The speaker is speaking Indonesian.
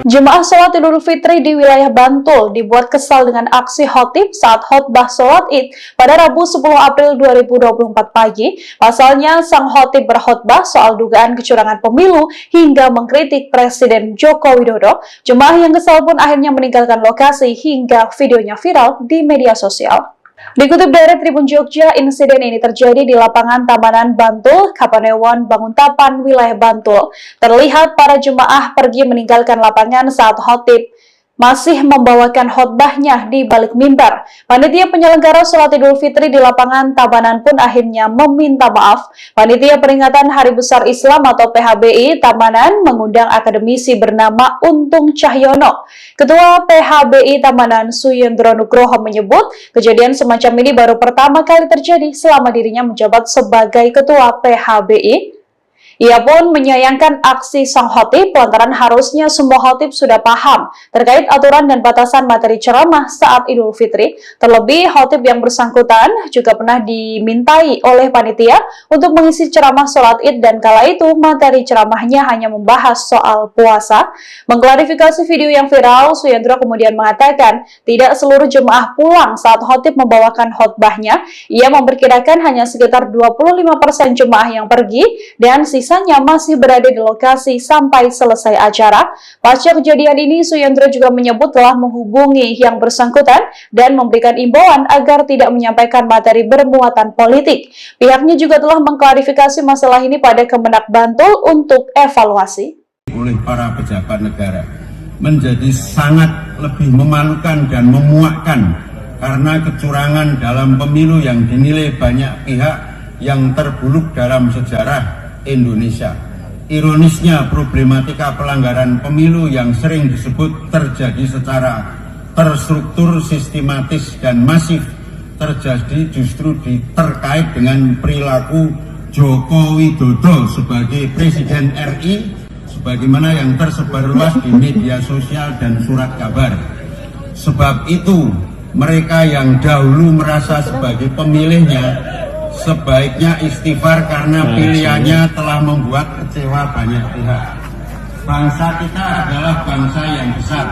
Jemaah sholat Idul Fitri di wilayah Bantul dibuat kesal dengan aksi khotib saat khotbah sholat Id pada Rabu 10 April 2024 pagi. Pasalnya, sang khotib berkhotbah soal dugaan kecurangan pemilu hingga mengkritik Presiden Joko Widodo. Jemaah yang kesal pun akhirnya meninggalkan lokasi hingga videonya viral di media sosial. Dikutip dari Tribun Jogja, insiden ini terjadi di lapangan Tamanan Bantul, Kapanewon, Banguntapan, wilayah Bantul. Terlihat para jemaah pergi meninggalkan lapangan saat khotib masih membawakan khotbahnya di balik mimbar. Panitia penyelenggara sholat Idul Fitri di lapangan Tabanan pun akhirnya meminta maaf. Panitia peringatan Hari Besar Islam atau PHBI Tamanan mengundang akademisi bernama Untung Cahyono. Ketua PHBI Tamanan Suyendro Nugroho menyebut kejadian semacam ini baru pertama kali terjadi selama dirinya menjabat sebagai Ketua PHBI. Ia pun menyayangkan aksi sang khotib lantaran harusnya semua khotib sudah paham terkait aturan dan batasan materi ceramah saat Idul Fitri. Terlebih, khotib yang bersangkutan juga pernah dimintai oleh panitia untuk mengisi ceramah sholat Id dan kala itu materi ceramahnya hanya membahas soal puasa. Mengklarifikasi video yang viral, Suyendro kemudian mengatakan tidak seluruh jemaah pulang saat khotib membawakan khotbahnya. Ia memperkirakan hanya sekitar 25% jemaah yang pergi dan sisanya masih berada di lokasi sampai selesai acara. Pasca kejadian ini, Suyendro juga menyebut telah menghubungi yang bersangkutan dan memberikan imbauan agar tidak menyampaikan materi bermuatan politik. Pihaknya juga telah mengklarifikasi masalah ini pada Kemenak Bantul untuk evaluasi. Oleh para pejabat negara menjadi sangat lebih memalukan dan memuakkan karena kecurangan dalam pemilu yang dinilai banyak pihak yang terburuk dalam sejarah Indonesia. Ironisnya, problematika pelanggaran pemilu yang sering disebut terjadi secara terstruktur, sistematis, dan masif terjadi justru terkait dengan perilaku Joko Widodo sebagai Presiden RI, sebagaimana yang tersebar luas di media sosial dan surat kabar. Sebab itu, mereka yang dahulu merasa sebagai pemilihnya sebaiknya istighfar karena pilihannya telah membuat kecewa banyak pihak. Bangsa kita adalah bangsa yang besar.